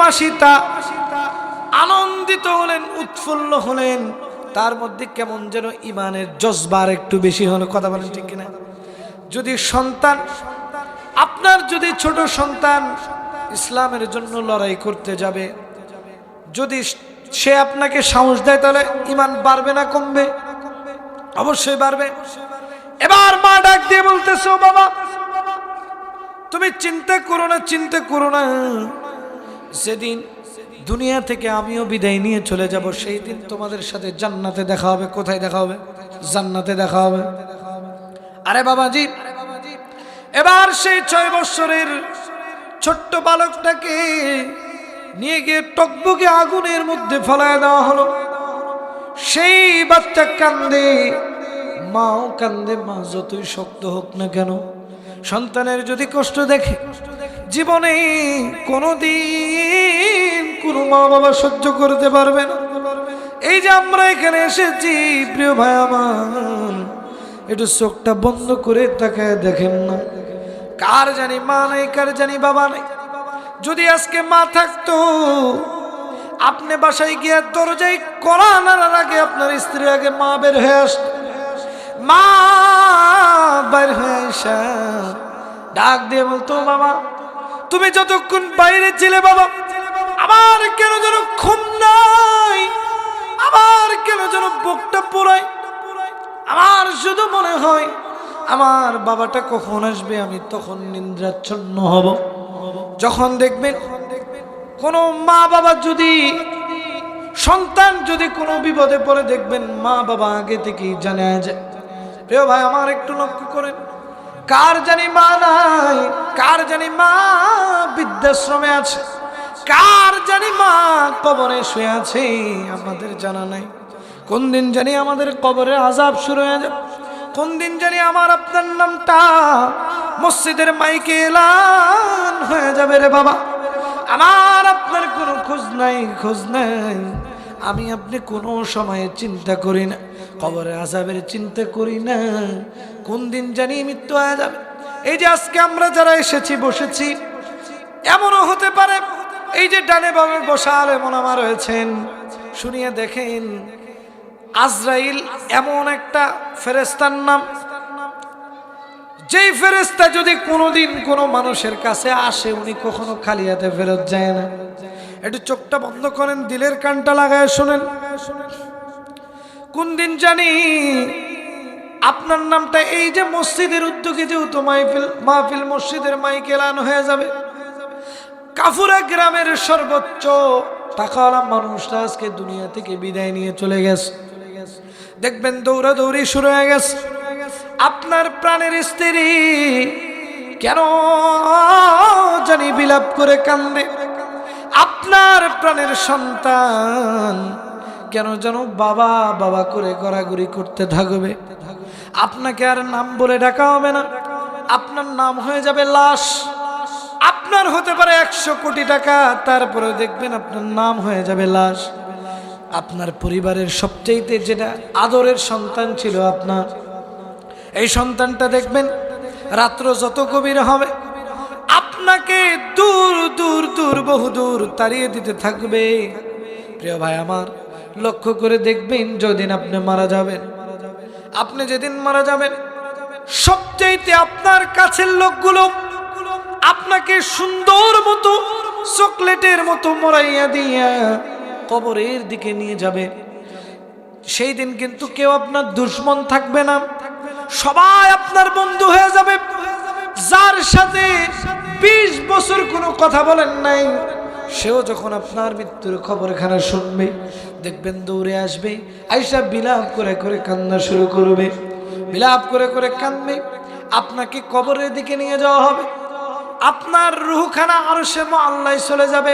মা সীতা আনন্দিত হলেন, উৎফুল্ল হলেন, তার মধ্যে কেমন যেন ঈমানের জজবার একটু বেশি হলো। কথা বলেন ঠিক কিনা? যদি সন্তান, আপনার যদি ছোট সন্তান ইসলামের জন্য লড়াই করতে যাবে, যদি সে আপনাকে সাহস দেয়, তাহলে ঈমান বাড়বে না কমবে? অবশ্যই বাড়বে। এবার মা ডাক দিয়ে বলতেছে, ও বাবা, তুমি চিন্তা করো না, চিন্তা করো না, যেদিন দুনিয়া থেকে আমিও বিদায় নিয়ে চলে যাব, সেই দিন তোমাদের সাথে জান্নাতে দেখা হবে। কোথায় দেখা হবে? জান্নাতে দেখা হবে। আরে বাবাজি, এবার সেই 6 বছরের ছোট্ট বালকটাকে নিয়ে গিয়ে টকবকে আগুনের মধ্যে ফেলায় দেওয়া হলো। সেই বাচ্চা কান্দে, মাও কান্দে। মা যতই শক্ত হোক না কেন, সন্তানের যদি কষ্ট দেখে, জীবনে কোনোদিন কোনো মা বাবা সহ্য করতে পারবে না। এই যে আমরা এখানে এসেছি, প্রিয় ভাই আমার, একটু চোখটা বন্ধ করে তাকায় দেখেন না, কার জানি মা নাই, কার জানি বাবা নাই। যদি আজকে মা থাকতো, আপনি বাসায় গিয়ে দরজায় কড়া নাড়ার আগে আপনার স্ত্রীর আগে মা বের হয়ে আসতো। মা বের হয়ে আসা ডাক দিয়ে বলতো, বাবা তুমি যতক্ষণ বাইরে ছিলে, বাবা আমার কেন যেন ঘুম নাই, আমার কেন যেন বুকটা পোড়ায়, আমার শুধু মনে হয় আমার বাবাটা কখন আসবে, আমি তখন নিদ্রাচ্ছন্ন হব। যখন দেখবেন কোনো মা বাবা যদি, সন্তান যদি কোনো বিপদে পড়ে, দেখবেন মা বাবা আগে থেকেই জানা যায়। প্রিয় ভাই আমার, একটু লক্ষ্য করেন, কার জানি মা নাই, কার জানি মা বৃদ্ধাশ্রমে আছে, কার জানি মা কবরে শুয়ে আছে, আমাদের জানা নাই। কোন দিন জানি আমাদের কবরের আযাব শুরু হয়ে যাবে, কোন দিন জানি আমার আপনার নামটা মসজিদের মাইকে এলান হয়ে যাবে। রে বাবা, আমার আপনার কোনো খোঁজ নাই, খোঁজ নাই। আমি আপনি কোনো সময়ে চিন্তা করি না, কবরের আযাবের চিন্তা করি না, কোন দিন জানি মৃত্যু হয়ে যাবে। এই যে আজকে আমরা যারা এসেছি, বসেছি, এমনও হতে পারে এই যে ডানে বামে বসা আলেম ওলামা রয়েছেন, শুনিয়ে দেখেন, আজরাইল এমন একটা ফেরেশতার নাম, যেই ফেরেশতা যদি কোনোদিন কোনো মানুষের কাছে আসে, উনি কখনো খালি হাতে ফেরত যায় না। একটু চোখটা বন্ধ করেন, দিলের কানটা লাগায় শোনেন। কোন দিন জানি আপনার নামটা এই যে মসজিদের উদ্যোগে যেহেতু মাহফিল মসজিদের মাইকে এলান হয়ে যাবে, কাফুরা গ্রামের সর্বোচ্চ টাকাওয়ালা মানুষটা আজকে দুনিয়া থেকে বিদায় নিয়ে চলে গেছে। দেখবেন দৌড়াদৌড়ি শুরু হয়ে গেছে। আপনার প্রাণের স্ত্রী কেন জানি বিলাপ করে কান্দে, আপনার প্রাণের সন্তান কেন যেন বাবা বাবা করে গড়াগড়ি করতে থাকবে। আপনাকে আর নাম বলে ডাকা হবে না, আপনার নাম হয়ে যাবে লাশ। আপনার হতে পারে 100 কোটি টাকা, তারপরে দেখবেন আপনার নাম হয়ে যাবে লাশ। আপনার পরিবারের সবচেয়ে যেটা আদরের সন্তান ছিল আপনার, এই সন্তানটা দেখবেন রাত্র যত গভীর হবে, আপনাকে দূর দূর দূর বহু দূর তাড়িয়ে দিতে থাকবে। প্রিয় ভাই আমার, লক্ষ্য করে দেখবেন, যেদিন আপনি মারা যাবেন, আপনি যেদিন মারা যাবেন, সবচাইতে আপনার কাছের লোকগুলো আপনাকে সুন্দর মতো চকলেটের মতো মোড়াইয়া দিয়া কবরের দিকে নিয়ে যাবে। সেই দিন কিন্তু কেউ আপনার দুশমন থাকবে না, সবাই আপনার বন্ধু হয়ে যাবে। যার সাথে 20 বছর কোনো কথা বলেন নাই, সেও যখন আপনার মৃত্যুর খবরখানা শুনবে, দেখবেন দৌড়ে আসবে, আইসা বিলাপ করে করে কান্না শুরু করবে, বিলাপ করে করে কাঁদবে। আপনাকে কবরের দিকে নিয়ে যাওয়া হবে, আপনার রূহখানা আরশে মুআল্লায় চলে যাবে।